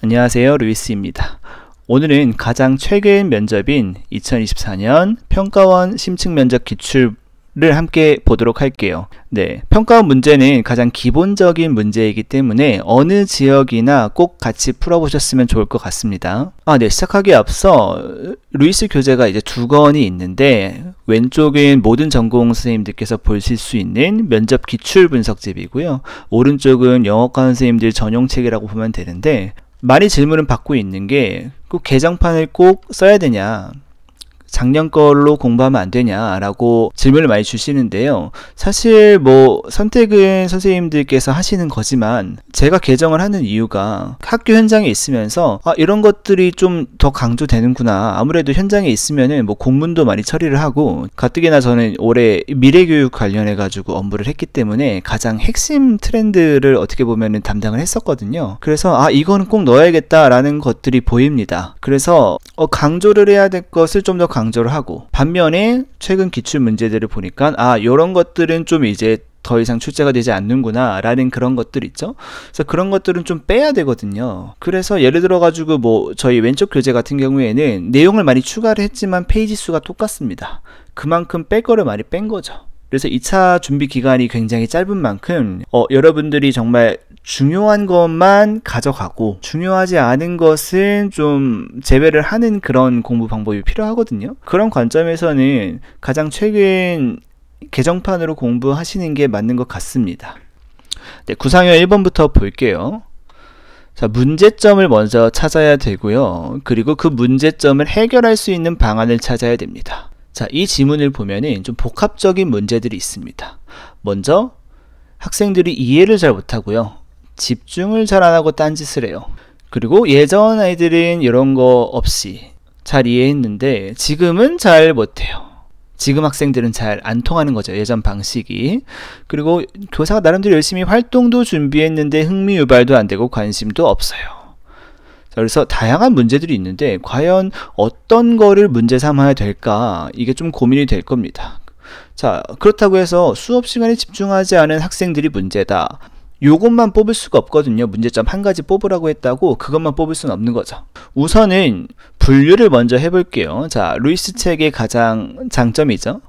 안녕하세요, 루이스입니다. 오늘은 가장 최근 면접인 2024년 평가원 심층 면접 기출을 함께 보도록 할게요. 네, 평가원 문제는 가장 기본적인 문제이기 때문에 어느 지역이나 꼭 같이 풀어보셨으면 좋을 것 같습니다. 네, 시작하기에 앞서 루이스 교재가 이제 두 권이 있는데 왼쪽은 모든 전공 선생님들께서 보실 수 있는 면접 기출 분석집이고요. 오른쪽은 영어과 선생님들 전용책이라고 보면 되는데 많이 질문을 받고 있는 게 꼭 개정판을 꼭 써야 되냐, 작년 걸로 공부하면 안 되냐 라고 질문을 많이 주시는데요. 사실 선택은 선생님들께서 하시는 거지만 제가 개정을 하는 이유가 학교 현장에 있으면서 이런 것들이 좀 더 강조되는구나. 아무래도 현장에 있으면은 공문도 많이 처리를 하고, 가뜩이나 저는 올해 미래교육 관련해 가지고 업무를 했기 때문에 가장 핵심 트렌드를 어떻게 보면은 담당을 했었거든요. 그래서 이거는 꼭 넣어야겠다 라는 것들이 보입니다. 그래서 강조를 해야 될 것을 좀 더 강조를 하고, 반면에 최근 기출 문제들을 보니까 이런 것들은 좀 이제 더 이상 출제가 되지 않는구나 라는 그런 것들 있죠. 그래서 그런 것들은 좀 빼야 되거든요. 그래서 예를 들어 가지고 저희 왼쪽 교재 같은 경우에는 내용을 많이 추가를 했지만 페이지 수가 똑같습니다. 그만큼 뺄 거를 많이 뺀 거죠. 그래서 2차 준비 기간이 굉장히 짧은 만큼 여러분들이 정말 중요한 것만 가져가고 중요하지 않은 것은 좀 제외를 하는 그런 공부 방법이 필요하거든요. 그런 관점에서는 가장 최근 개정판으로 공부하시는 게 맞는 것 같습니다. 네, 구상형 1번부터 볼게요. 자, 문제점을 먼저 찾아야 되고요. 그리고 그 문제점을 해결할 수 있는 방안을 찾아야 됩니다. 자, 이 지문을 보면은 좀 복합적인 문제들이 있습니다. 먼저 학생들이 이해를 잘 못하고요. 집중을 잘 안 하고 딴짓을 해요. 그리고 예전 아이들은 이런 거 없이 잘 이해했는데 지금은 잘 못해요. 지금 학생들은 잘 안 통하는 거죠, 예전 방식이. 그리고 교사가 나름대로 열심히 활동도 준비했는데 흥미 유발도 안 되고 관심도 없어요. 자, 그래서 다양한 문제들이 있는데 과연 어떤 거를 문제 삼아야 될까, 이게 좀 고민이 될 겁니다. 자, 그렇다고 해서 수업 시간에 집중하지 않은 학생들이 문제다, 요것만 뽑을 수가 없거든요. 문제점 한 가지 뽑으라고 했다고 그것만 뽑을 수는 없는 거죠. 우선은 분류를 먼저 해볼게요. 자, 루이스 책의 가장 장점이죠,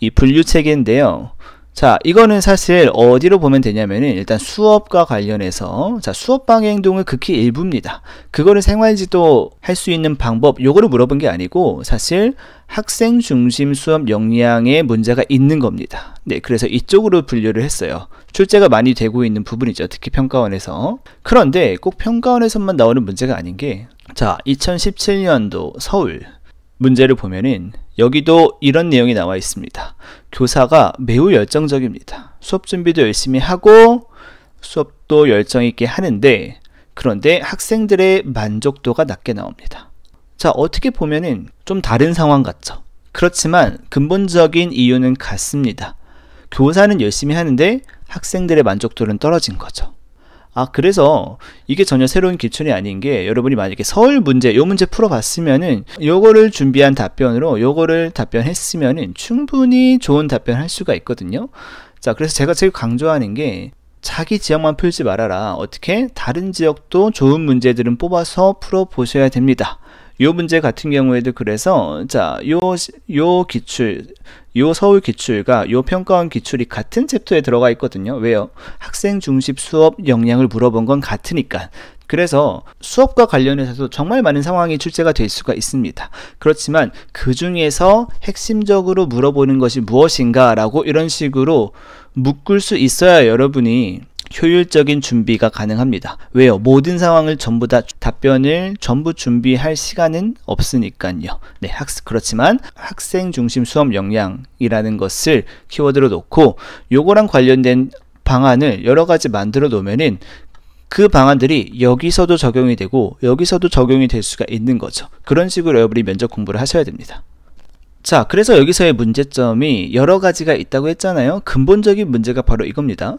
이 분류 체계인데요. 자, 이거는 사실 어디로 보면 되냐면은 일단 수업과 관련해서, 자, 수업 방해 행동은 극히 일부입니다. 그거를 생활지도 할 수 있는 방법, 요거를 물어본 게 아니고 사실 학생 중심 수업 역량에 문제가 있는 겁니다. 네, 그래서 이쪽으로 분류를 했어요. 출제가 많이 되고 있는 부분이죠, 특히 평가원에서. 그런데 꼭 평가원에서만 나오는 문제가 아닌 게, 자, 2017년도 서울 문제를 보면은 여기도 이런 내용이 나와 있습니다. 교사가 매우 열정적입니다. 수업 준비도 열심히 하고 수업도 열정 있게 하는데, 그런데 학생들의 만족도가 낮게 나옵니다. 자, 어떻게 보면은 좀 다른 상황 같죠. 그렇지만 근본적인 이유는 같습니다. 교사는 열심히 하는데 학생들의 만족도는 떨어진 거죠. 그래서 이게 전혀 새로운 기출이 아닌 게, 여러분이 만약에 서울 문제, 요 문제 풀어봤으면은 요거를 준비한 답변으로 요거를 답변했으면은 충분히 좋은 답변 할 수가 있거든요. 자, 그래서 제가 제일 강조하는 게 자기 지역만 풀지 말아라. 어떻게 다른 지역도 좋은 문제들은 뽑아서 풀어보셔야 됩니다. 요 문제 같은 경우에도 그래서, 자, 요 기출, 요 서울 기출과 요 평가원 기출이 같은 챕터에 들어가 있거든요. 왜요? 학생 중심 수업 역량을 물어본 건 같으니까. 그래서 수업과 관련해서도 정말 많은 상황이 출제가 될 수가 있습니다. 그렇지만 그 중에서 핵심적으로 물어보는 것이 무엇인가 라고 이런 식으로 묶을 수 있어야 여러분이 효율적인 준비가 가능합니다. 왜요? 모든 상황을 전부 다 답변을 전부 준비할 시간은 없으니까요. 네, 그렇지만 학생 중심 수업 역량이라는 것을 키워드로 놓고 요거랑 관련된 방안을 여러 가지 만들어 놓으면은 그 방안들이 여기서도 적용이 되고 여기서도 적용이 될 수가 있는 거죠. 그런 식으로 여러분이 면접 공부를 하셔야 됩니다. 자, 그래서 여기서의 문제점이 여러 가지가 있다고 했잖아요. 근본적인 문제가 바로 이겁니다.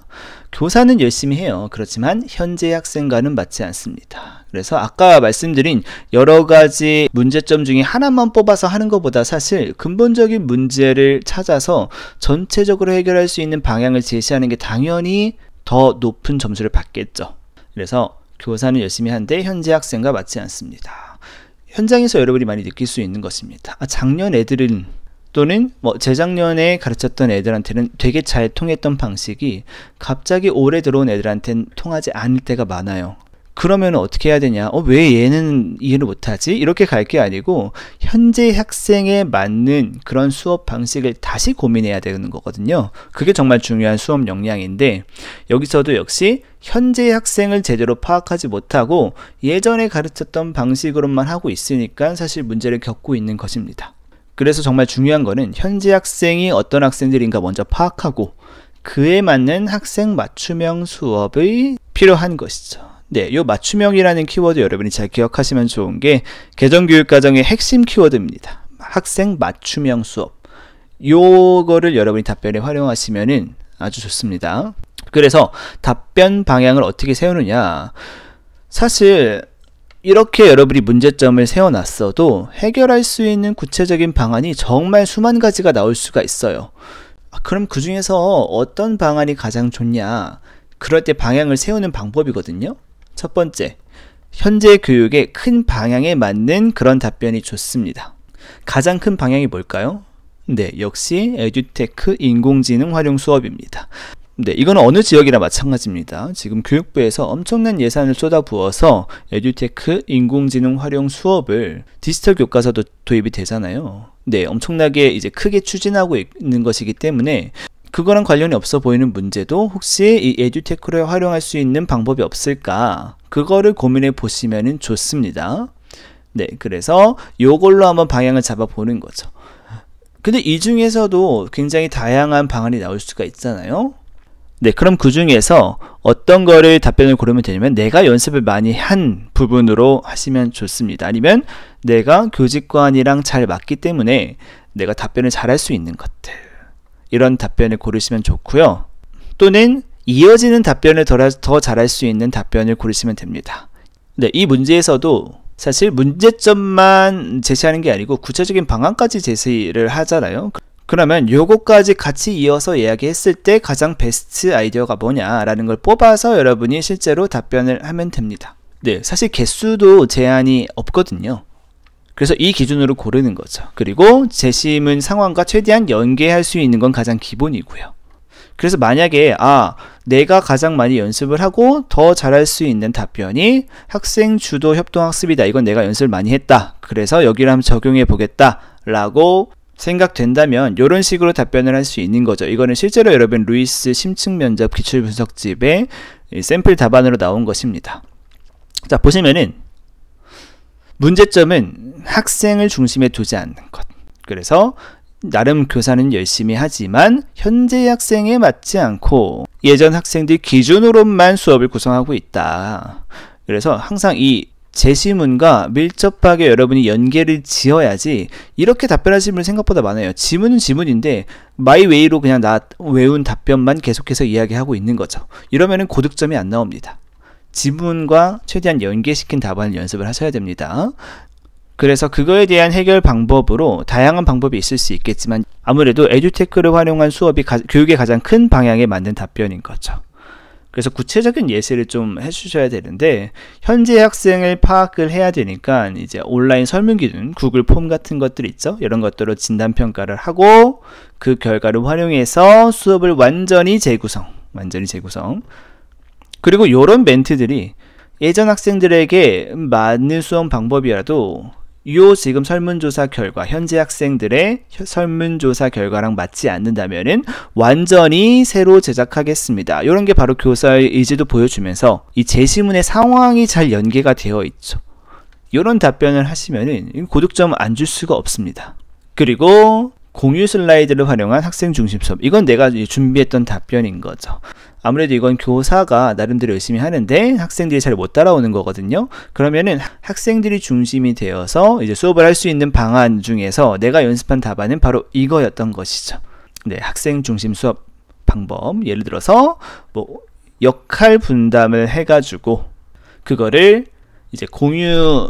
교사는 열심히 해요. 그렇지만 현재 학생과는 맞지 않습니다. 그래서 아까 말씀드린 여러 가지 문제점 중에 하나만 뽑아서 하는 것보다 사실 근본적인 문제를 찾아서 전체적으로 해결할 수 있는 방향을 제시하는 게 당연히 더 높은 점수를 받겠죠. 그래서 교사는 열심히 하는데 현재 학생과 맞지 않습니다. 현장에서 여러분이 많이 느낄 수 있는 것입니다. 작년 애들은 또는 재작년에 가르쳤던 애들한테는 되게 잘 통했던 방식이 갑자기 올해 들어온 애들한테는 통하지 않을 때가 많아요. 그러면 어떻게 해야 되냐? 왜 얘는 이해를 못하지? 이렇게 갈 게 아니고 현재 학생에 맞는 그런 수업 방식을 다시 고민해야 되는 거거든요. 그게 정말 중요한 수업 역량인데 여기서도 역시 현재 학생을 제대로 파악하지 못하고 예전에 가르쳤던 방식으로만 하고 있으니까 사실 문제를 겪고 있는 것입니다. 그래서 정말 중요한 거는 현재 학생이 어떤 학생들인가 먼저 파악하고 그에 맞는 학생 맞춤형 수업이 필요한 것이죠. 네, 요 맞춤형이라는 키워드 여러분이 잘 기억하시면 좋은 게 개정교육과정의 핵심 키워드입니다. 학생 맞춤형 수업. 요거를 여러분이 답변에 활용하시면은 아주 좋습니다. 그래서 답변 방향을 어떻게 세우느냐. 사실 이렇게 여러분이 문제점을 세워놨어도 해결할 수 있는 구체적인 방안이 정말 수만 가지가 나올 수가 있어요. 그럼 그 중에서 어떤 방안이 가장 좋냐? 그럴 때 방향을 세우는 방법이거든요. 첫 번째, 현재 교육의 큰 방향에 맞는 그런 답변이 좋습니다. 가장 큰 방향이 뭘까요? 네, 역시 에듀테크 인공지능 활용 수업입니다. 네, 이건 어느 지역이나 마찬가지입니다. 지금 교육부에서 엄청난 예산을 쏟아부어서 에듀테크 인공지능 활용 수업을 디지털 교과서도 도입이 되잖아요. 네, 엄청나게 이제 크게 추진하고 있는 것이기 때문에 그거랑 관련이 없어 보이는 문제도 혹시 이 에듀테크를 활용할 수 있는 방법이 없을까? 그거를 고민해 보시면 좋습니다. 네, 그래서 요걸로 한번 방향을 잡아보는 거죠. 근데 이 중에서도 굉장히 다양한 방안이 나올 수가 있잖아요. 네, 그럼 그 중에서 어떤 거를 답변을 고르면 되냐면 내가 연습을 많이 한 부분으로 하시면 좋습니다. 아니면 내가 교직관이랑 잘 맞기 때문에 내가 답변을 잘할 수 있는 것들. 이런 답변을 고르시면 좋고요. 또는 이어지는 답변을 더 잘할 수 있는 답변을 고르시면 됩니다. 네, 이 문제에서도 사실 문제점만 제시하는 게 아니고 구체적인 방안까지 제시를 하잖아요. 그러면 요거까지 같이 이어서 이야기했을 때 가장 베스트 아이디어가 뭐냐라는 걸 뽑아서 여러분이 실제로 답변을 하면 됩니다. 네, 사실 개수도 제한이 없거든요. 그래서 이 기준으로 고르는 거죠. 그리고 제시문 상황과 최대한 연계할 수 있는 건 가장 기본이고요. 그래서 만약에 내가 가장 많이 연습을 하고 더 잘할 수 있는 답변이 학생 주도 협동학습이다. 이건 내가 연습을 많이 했다. 그래서 여기를 한번 적용해 보겠다 라고 생각된다면 이런 식으로 답변을 할 수 있는 거죠. 이거는 실제로 여러분 루이스 심층 면접 기출 분석집의 샘플 답안으로 나온 것입니다. 자, 보시면은 문제점은 학생을 중심에 두지 않는 것. 그래서 나름 교사는 열심히 하지만 현재 학생에 맞지 않고 예전 학생들 기준으로만 수업을 구성하고 있다. 그래서 항상 이 제시문과 밀접하게 여러분이 연계를 지어야지 이렇게 답변하시는 분 생각보다 많아요. 지문은 지문인데 마이웨이로 그냥 나 외운 답변만 계속해서 이야기하고 있는 거죠. 이러면은 고득점이 안 나옵니다. 지문과 최대한 연계시킨 답안을 연습을 하셔야 됩니다. 그래서 그거에 대한 해결 방법으로 다양한 방법이 있을 수 있겠지만 아무래도 에듀테크를 활용한 수업이 교육의 가장 큰 방향에 맞는 답변인 거죠. 그래서 구체적인 예시를 좀 해주셔야 되는데 현재 학생을 파악을 해야 되니까 이제 온라인 설문 기준, 구글 폼 같은 것들 있죠. 이런 것들로 진단 평가를 하고 그 결과를 활용해서 수업을 완전히 재구성. 그리고 이런 멘트들이 예전 학생들에게 맞는 수업 방법이라도 요 지금 설문조사 결과, 현재 학생들의 설문조사 결과랑 맞지 않는다면은 완전히 새로 제작하겠습니다. 이런 게 바로 교사의 의지도 보여주면서 이 제시문의 상황이 잘 연계가 되어 있죠. 이런 답변을 하시면은 고득점 안 줄 수가 없습니다. 그리고 공유 슬라이드를 활용한 학생 중심 수업. 이건 내가 준비했던 답변인 거죠. 아무래도 이건 교사가 나름대로 열심히 하는데 학생들이 잘 못 따라오는 거거든요. 그러면은 학생들이 중심이 되어서 이제 수업을 할 수 있는 방안 중에서 내가 연습한 답안은 바로 이거였던 것이죠. 네, 학생 중심 수업 방법. 예를 들어서 역할 분담을 해가지고 그거를 이제 구글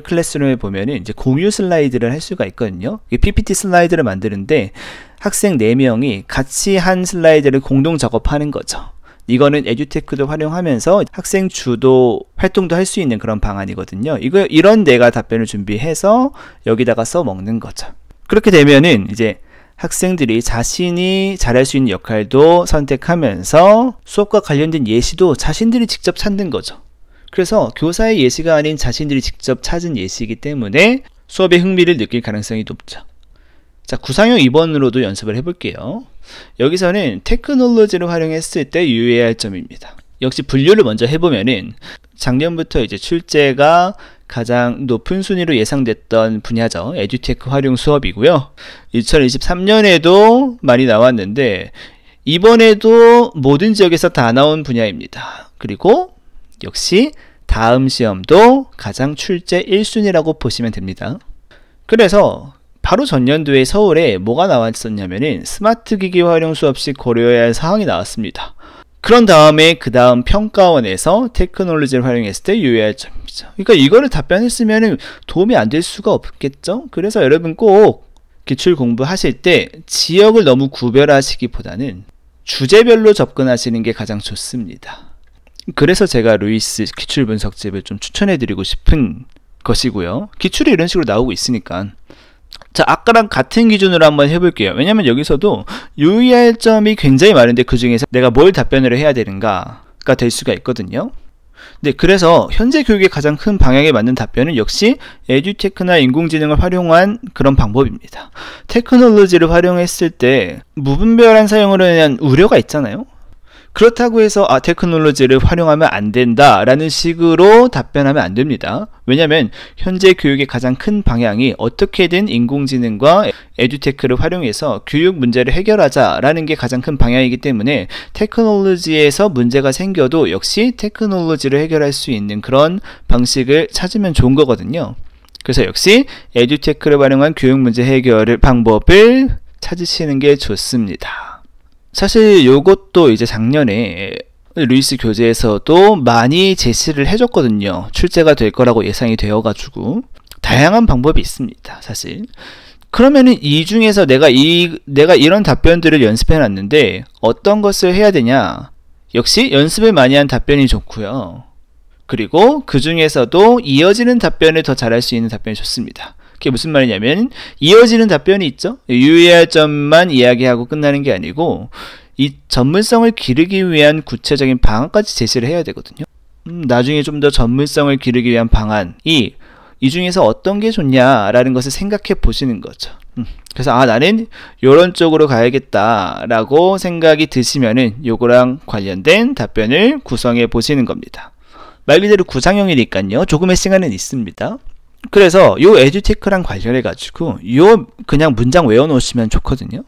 클래스룸에 보면은 이제 공유 슬라이드를 할 수가 있거든요. PPT 슬라이드를 만드는데 학생 4명이 같이 한 슬라이드를 공동 작업하는 거죠. 이거는 에듀테크도 활용하면서 학생 주도 활동도 할 수 있는 그런 방안이거든요. 이런 내가 답변을 준비해서 여기다가 써먹는 거죠. 그렇게 되면은 이제 학생들이 자신이 잘할 수 있는 역할도 선택하면서 수업과 관련된 예시도 자신들이 직접 찾는 거죠. 그래서 교사의 예시가 아닌 자신들이 직접 찾은 예시이기 때문에 수업에 흥미를 느낄 가능성이 높죠. 자, 구상형 2번으로도 연습을 해볼게요. 여기서는 테크놀로지를 활용했을 때 유의해야 할 점입니다. 역시 분류를 먼저 해보면은 작년부터 이제 출제가 가장 높은 순위로 예상됐던 분야죠. 에듀테크 활용 수업이고요. 2023년에도 많이 나왔는데 이번에도 모든 지역에서 다 나온 분야입니다. 그리고 역시 다음 시험도 가장 출제 1순위라고 보시면 됩니다. 그래서 바로 전년도에 서울에 뭐가 나왔었냐면은 스마트 기기 활용 수업 시 고려해야 할 사항이 나왔습니다. 그런 다음에 그 다음 평가원에서 테크놀로지를 활용했을 때 유의할 점이죠. 그러니까 이거를 답변했으면 도움이 안 될 수가 없겠죠. 그래서 여러분 꼭 기출 공부하실 때 지역을 너무 구별하시기보다는 주제별로 접근하시는 게 가장 좋습니다. 그래서 제가 루이스 기출 분석집을 좀 추천해 드리고 싶은 것이고요. 기출이 이런 식으로 나오고 있으니까. 자, 아까랑 같은 기준으로 한번 해볼게요. 왜냐면 여기서도 유의할 점이 굉장히 많은데 그 중에서 내가 뭘 답변을 해야 되는가가 될 수가 있거든요. 네, 그래서 현재 교육의 가장 큰 방향에 맞는 답변은 역시 에듀테크나 인공지능을 활용한 그런 방법입니다. 테크놀로지를 활용했을 때 무분별한 사용으로 인한 우려가 있잖아요. 그렇다고 해서 테크놀로지를 활용하면 안 된다 라는 식으로 답변하면 안 됩니다. 왜냐하면 현재 교육의 가장 큰 방향이 어떻게든 인공지능과 에듀테크를 활용해서 교육 문제를 해결하자 라는 게 가장 큰 방향이기 때문에 테크놀로지에서 문제가 생겨도 역시 테크놀로지를 해결할 수 있는 그런 방식을 찾으면 좋은 거거든요. 그래서 역시 에듀테크를 활용한 교육 문제 해결 방법을 찾으시는 게 좋습니다. 사실 요것도 이제 작년에 루이스 교재에서도 많이 제시를 해줬거든요. 출제가 될 거라고 예상이 되어가지고 다양한 방법이 있습니다. 사실 그러면은 이 중에서 내가 이런 답변들을 연습해 놨는데 어떤 것을 해야 되냐? 역시 연습을 많이 한 답변이 좋고요. 그리고 그 중에서도 이어지는 답변을 더 잘할 수 있는 답변이 좋습니다. 그게 무슨 말이냐면 이어지는 답변이 있죠. 유의할 점만 이야기하고 끝나는 게 아니고 이 전문성을 기르기 위한 구체적인 방안까지 제시를 해야 되거든요. 나중에 좀 더 전문성을 기르기 위한 방안이 이 중에서 어떤 게 좋냐라는 것을 생각해 보시는 거죠. 그래서 나는 이런 쪽으로 가야겠다 라고 생각이 드시면은 요거랑 관련된 답변을 구성해 보시는 겁니다. 말 그대로 구상형이니까요. 조금의 시간은 있습니다. 그래서 요 에듀테크랑 관련해 가지고 요 그냥 문장 외워 놓으시면 좋거든요.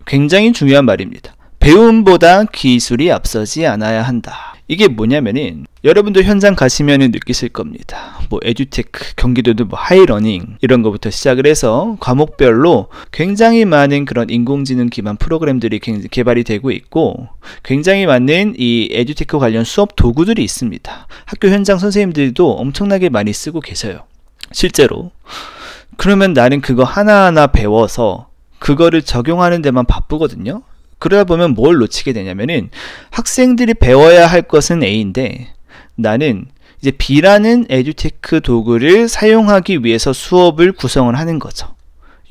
굉장히 중요한 말입니다. 배움보다 기술이 앞서지 않아야 한다. 이게 뭐냐면은 여러분도 현장 가시면은 느끼실 겁니다. 뭐 에듀테크, 경기도도 뭐 하이러닝 이런 거부터 시작을 해서 과목별로 굉장히 많은 그런 인공지능 기반 프로그램들이 개발이 되고 있고 굉장히 많은 이 에듀테크 관련 수업 도구들이 있습니다. 학교 현장 선생님들도 엄청나게 많이 쓰고 계셔요. 실제로. 그러면 나는 그거 하나하나 배워서 그거를 적용하는 데만 바쁘거든요. 그러다 보면 뭘 놓치게 되냐면은 학생들이 배워야 할 것은 A인데 나는 이제 B라는 에듀테크 도구를 사용하기 위해서 수업을 구성을 하는 거죠.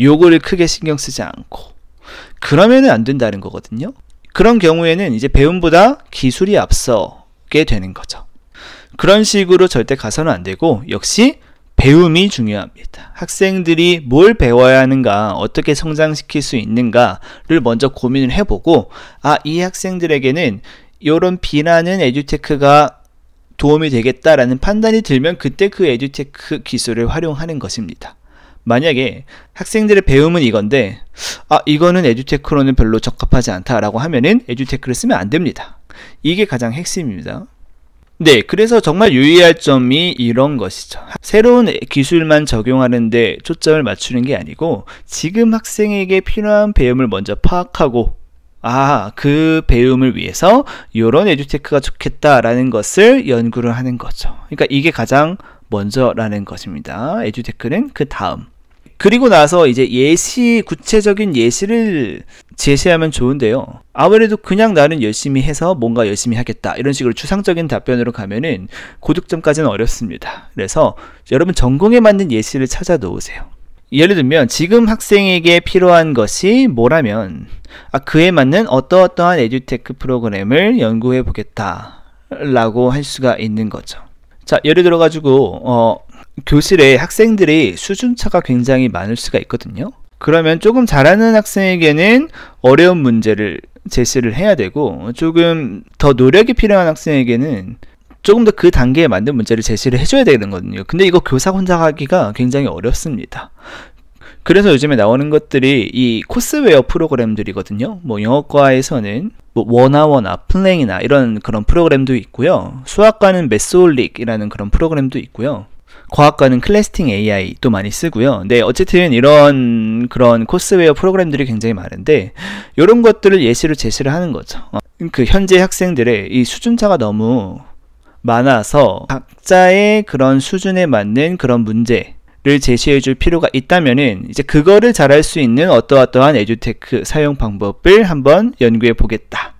요거를 크게 신경 쓰지 않고 그러면은 안 된다는 거거든요. 그런 경우에는 이제 배움보다 기술이 앞서게 되는 거죠. 그런 식으로 절대 가서는 안 되고 역시 배움이 중요합니다. 학생들이 뭘 배워야 하는가, 어떻게 성장시킬 수 있는가를 먼저 고민을 해보고 이 학생들에게는 이런 B라는 에듀테크가 도움이 되겠다라는 판단이 들면 그때 그 에듀테크 기술을 활용하는 것입니다. 만약에 학생들의 배움은 이건데 이거는 에듀테크로는 별로 적합하지 않다라고 하면은 에듀테크를 쓰면 안 됩니다. 이게 가장 핵심입니다. 네, 그래서 정말 유의할 점이 이런 것이죠. 새로운 기술만 적용하는데 초점을 맞추는 게 아니고 지금 학생에게 필요한 배움을 먼저 파악하고 그 배움을 위해서 이런 에듀테크가 좋겠다라는 것을 연구를 하는 거죠. 그러니까 이게 가장 먼저라는 것입니다. 에듀테크는 그 다음. 그리고 나서 이제 구체적인 예시를 제시하면 좋은데요. 아무래도 그냥 나는 열심히 해서 뭔가 열심히 하겠다 이런 식으로 추상적인 답변으로 가면은 고득점까지는 어렵습니다. 그래서 여러분 전공에 맞는 예시를 찾아 놓으세요. 예를 들면 지금 학생에게 필요한 것이 뭐라면 그에 맞는 어떠어떠한 에듀테크 프로그램을 연구해 보겠다 라고 할 수가 있는 거죠. 자, 예를 들어 가지고 교실에 학생들이 수준차가 굉장히 많을 수가 있거든요. 그러면 조금 잘하는 학생에게는 어려운 문제를 제시를 해야 되고 조금 더 노력이 필요한 학생에게는 조금 더 그 단계에 맞는 문제를 제시를 해줘야 되는 거거든요. 근데 이거 교사 혼자 하기가 굉장히 어렵습니다. 그래서 요즘에 나오는 것들이 이 코스웨어 프로그램들이거든요. 뭐 영어과에서는 뭐 원어원아, 플랭이나 이런 그런 프로그램도 있고요. 수학과는 메소릭이라는 그런 프로그램도 있고요. 과학과는 클래스팅 AI도 많이 쓰고요. 네, 어쨌든 이런 그런 코스웨어 프로그램들이 굉장히 많은데 이런 것들을 예시로 제시를 하는 거죠. 그 현재 학생들의 이 수준차가 너무 많아서 각자의 그런 수준에 맞는 그런 문제를 제시해 줄 필요가 있다면은 이제 그거를 잘할 수 있는 어떠어떠한 에듀테크 사용 방법을 한번 연구해 보겠다.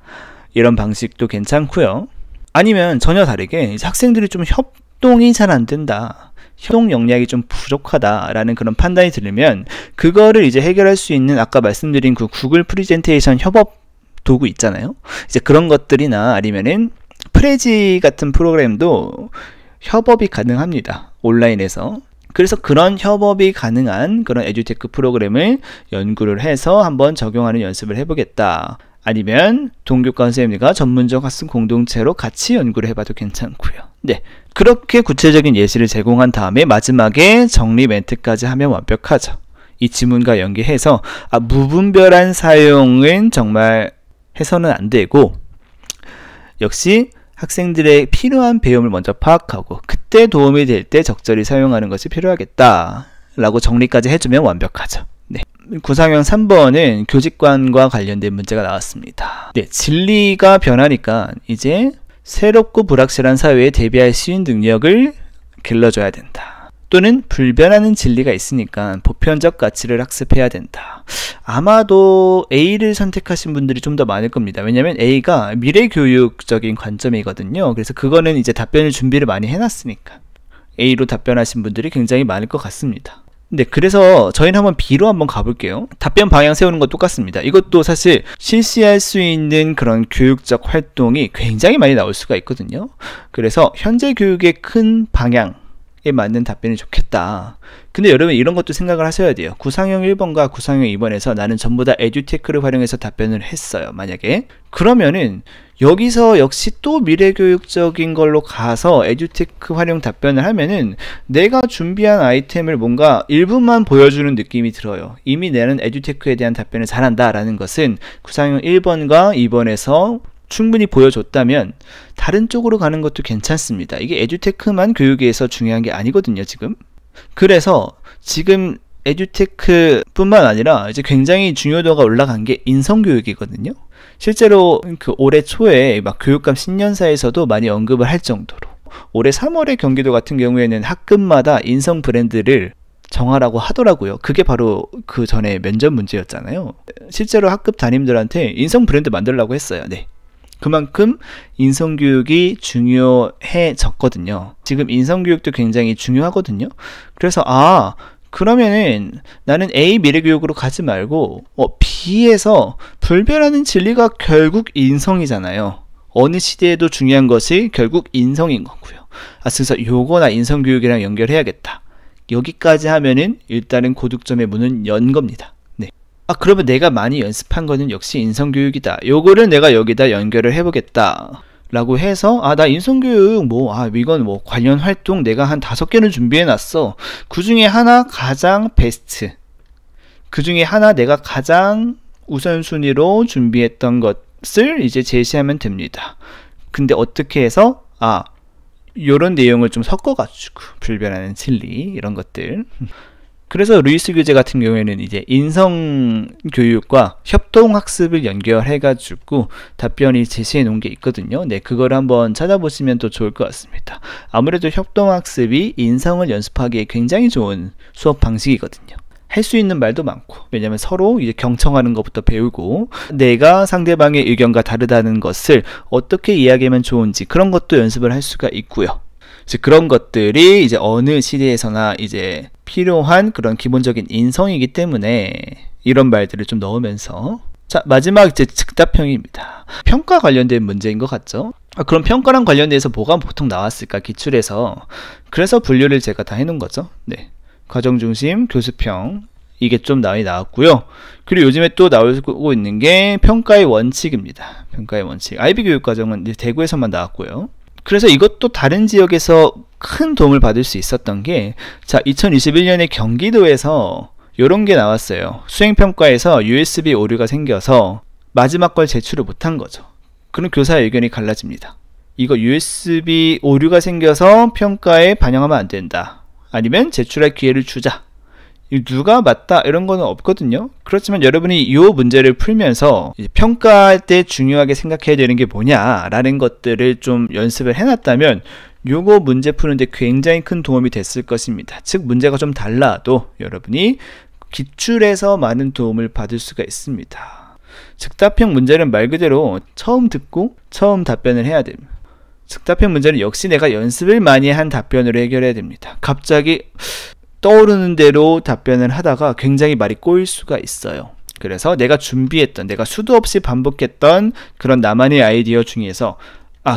이런 방식도 괜찮고요. 아니면 전혀 다르게 이제 학생들이 좀 협동이 잘 안 된다. 협동 역량이 좀 부족하다라는 그런 판단이 들면 그거를 이제 해결할 수 있는 아까 말씀드린 그 구글 프레젠테이션 협업 도구 있잖아요. 이제 그런 것들이나 아니면은 프레지 같은 프로그램도 협업이 가능합니다. 온라인에서. 그래서 그런 협업이 가능한 그런 에듀테크 프로그램을 연구를 해서 한번 적용하는 연습을 해보겠다. 아니면 동교과 선생님과 전문적 학습 공동체로 같이 연구를 해봐도 괜찮고요. 네, 그렇게 구체적인 예시를 제공한 다음에 마지막에 정리 멘트까지 하면 완벽하죠. 이 지문과 연계해서 무분별한 사용은 정말 해서는 안 되고 역시 학생들의 필요한 배움을 먼저 파악하고 그때 도움이 될 때 적절히 사용하는 것이 필요하겠다 라고 정리까지 해주면 완벽하죠. 네. 구상형 3번은 교직관과 관련된 문제가 나왔습니다. 네, 진리가 변하니까 이제 새롭고 불확실한 사회에 대비할 수 있는 능력을 길러줘야 된다. 또는 불변하는 진리가 있으니까 보편적 가치를 학습해야 된다. 아마도 A를 선택하신 분들이 좀 더 많을 겁니다. 왜냐하면 A가 미래교육적인 관점이거든요. 그래서 그거는 이제 답변을 준비를 많이 해놨으니까 A로 답변하신 분들이 굉장히 많을 것 같습니다. 네, 그래서 저희는 한번 B로 한번 가볼게요. 답변 방향 세우는 건 똑같습니다. 이것도 사실 실시할 수 있는 그런 교육적 활동이 굉장히 많이 나올 수가 있거든요. 그래서 현재 교육의 큰 방향에 맞는 답변이 좋겠다. 근데 여러분 이런 것도 생각을 하셔야 돼요. 구상형 1번과 구상형 2번에서 나는 전부 다 에듀테크를 활용해서 답변을 했어요. 만약에 그러면은 여기서 역시 또 미래교육적인 걸로 가서 에듀테크 활용 답변을 하면은 내가 준비한 아이템을 뭔가 일부만 보여주는 느낌이 들어요. 이미 나는 에듀테크에 대한 답변을 잘한다 라는 것은 구상형 1번과 2번에서 충분히 보여줬다면 다른 쪽으로 가는 것도 괜찮습니다. 이게 에듀테크만 교육에서 중요한 게 아니거든요, 지금. 그래서 지금 에듀테크 뿐만 아니라 이제 굉장히 중요도가 올라간 게 인성교육이거든요. 실제로 그 올해 초에 막 교육감 신년사에서도 많이 언급을 할 정도로 올해 3월에 경기도 같은 경우에는 학급마다 인성 브랜드를 정하라고 하더라고요. 그게 바로 그 전에 면접 문제였잖아요. 실제로 학급 담임들한테 인성 브랜드 만들라고 했어요. 네. 그만큼 인성교육이 중요해졌거든요. 지금 인성교육도 굉장히 중요하거든요. 그래서 그러면은 나는 A 미래교육으로 가지 말고 B에서 불변하는 진리가 결국 인성이잖아요. 어느 시대에도 중요한 것이 결국 인성인 거고요. 그래서 요거나 인성교육이랑 연결해야겠다. 여기까지 하면은 일단은 고득점의 문은 연 겁니다. 네. 그러면 내가 많이 연습한 거는 역시 인성교육이다. 요거를 내가 여기다 연결을 해보겠다. 라고 해서 나 인성교육 이건 관련 활동 내가 한 5개는 준비해놨어. 그 중에 하나 가장 베스트, 그 중에 하나 내가 가장 우선순위로 준비했던 것을 이제 제시하면 됩니다. 근데 어떻게 해서 요런 내용을 좀 섞어가지고 불변하는 진리 이런 것들. 그래서 루이스 교재 같은 경우에는 이제 인성교육과 협동학습을 연결해가지고 답변이 제시해 놓은 게 있거든요. 네, 그걸 한번 찾아보시면 또 좋을 것 같습니다. 아무래도 협동학습이 인성을 연습하기에 굉장히 좋은 수업 방식이거든요. 할 수 있는 말도 많고, 왜냐면 서로 이제 경청하는 것부터 배우고 내가 상대방의 의견과 다르다는 것을 어떻게 이야기하면 좋은지 그런 것도 연습을 할 수가 있고요. 그런 것들이 이제 어느 시대에서나 이제 필요한 그런 기본적인 인성이기 때문에 이런 말들을 좀 넣으면서, 자, 마지막 이제 즉답형입니다. 평가 관련된 문제인 것 같죠? 그럼 평가랑 관련돼서 뭐가 보통 나왔을까, 기출에서. 그래서 분류를 제가 다 해놓은 거죠. 네. 과정중심, 교수평, 이게 좀 많이 나왔고요. 그리고 요즘에 또 나오고 있는 게 평가의 원칙입니다. 평가의 원칙. IB 교육과정은 이제 대구에서만 나왔고요. 그래서 이것도 다른 지역에서 큰 도움을 받을 수 있었던 게, 자, 2021년에 경기도에서 이런 게 나왔어요. 수행평가에서 USB 오류가 생겨서 마지막 걸 제출을 못한 거죠. 그럼 교사의 의견이 갈라집니다. 이거 USB 오류가 생겨서 평가에 반영하면 안 된다. 아니면 제출할 기회를 주자. 누가 맞다 이런 거는 없거든요. 그렇지만 여러분이 이 문제를 풀면서 평가할 때 중요하게 생각해야 되는 게 뭐냐라는 것들을 좀 연습을 해놨다면 요거 문제 푸는데 굉장히 큰 도움이 됐을 것입니다. 즉 문제가 좀 달라도 여러분이 기출에서 많은 도움을 받을 수가 있습니다. 즉답형 문제는 말 그대로 처음 듣고 처음 답변을 해야 됩니다. 즉답형 문제는 역시 내가 연습을 많이 한 답변으로 해결해야 됩니다. 갑자기 떠오르는 대로 답변을 하다가 굉장히 말이 꼬일 수가 있어요. 그래서 내가 준비했던, 내가 수도 없이 반복했던 그런 나만의 아이디어 중에서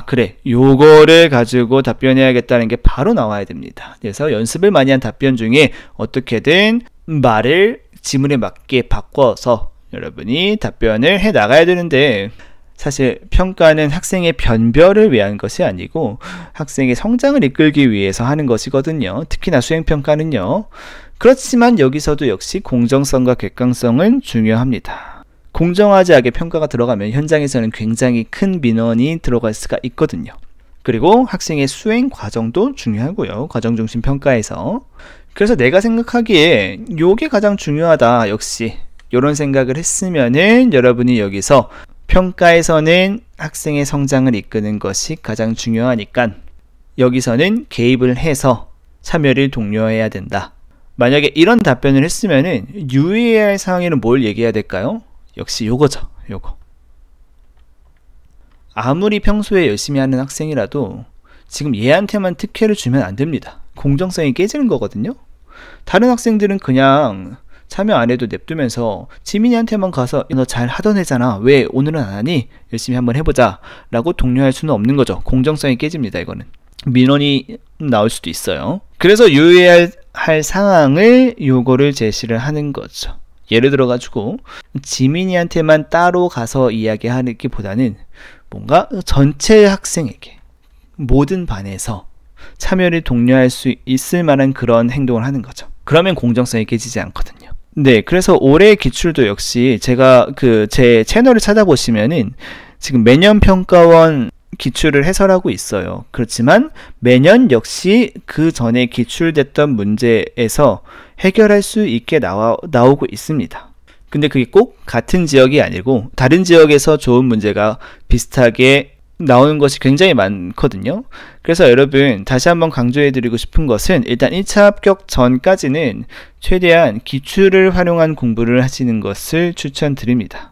그래, 요거를 가지고 답변해야겠다는 게 바로 나와야 됩니다. 그래서 연습을 많이 한 답변 중에 어떻게든 말을 지문에 맞게 바꿔서 여러분이 답변을 해 나가야 되는데, 사실 평가는 학생의 변별을 위한 것이 아니고 학생의 성장을 이끌기 위해서 하는 것이거든요. 특히나 수행평가는요. 그렇지만 여기서도 역시 공정성과 객관성은 중요합니다. 공정하지 않게 평가가 들어가면 현장에서는 굉장히 큰 민원이 들어갈 수가 있거든요. 그리고 학생의 수행 과정도 중요하고요. 과정중심 평가에서. 그래서 내가 생각하기에 요게 가장 중요하다. 역시 이런 생각을 했으면은 여러분이 여기서 평가에서는 학생의 성장을 이끄는 것이 가장 중요하니까 여기서는 개입을 해서 참여를 독려해야 된다. 만약에 이런 답변을 했으면은 유의해야 할 사항에는 뭘 얘기해야 될까요? 역시 요거죠. 요거. 아무리 평소에 열심히 하는 학생이라도 지금 얘한테만 특혜를 주면 안 됩니다. 공정성이 깨지는 거거든요. 다른 학생들은 그냥 참여 안 해도 냅두면서 지민이한테만 가서 너 잘 하던 애잖아, 왜 오늘은 안 하니? 열심히 한번 해보자 라고 독려할 수는 없는 거죠. 공정성이 깨집니다. 이거는 민원이 나올 수도 있어요. 그래서 유의해야 할 상황을 요거를 제시를 하는 거죠. 예를 들어 가지고 지민이한테만 따로 가서 이야기하기보다는 뭔가 전체 학생에게, 모든 반에서 참여를 독려할 수 있을 만한 그런 행동을 하는 거죠. 그러면 공정성이 깨지지 않거든요. 네, 그래서 올해 기출도 역시 제가 제 채널을 찾아보시면은 지금 매년 평가원 기출을 해설하고 있어요. 그렇지만 매년 역시 그 전에 기출됐던 문제에서 해결할 수 있게 나오고 있습니다. 근데 그게 꼭 같은 지역이 아니고 다른 지역에서 좋은 문제가 비슷하게 나오는 것이 굉장히 많거든요. 그래서 여러분 다시 한번 강조해 드리고 싶은 것은 일단 1차 합격 전까지는 최대한 기출을 활용한 공부를 하시는 것을 추천드립니다.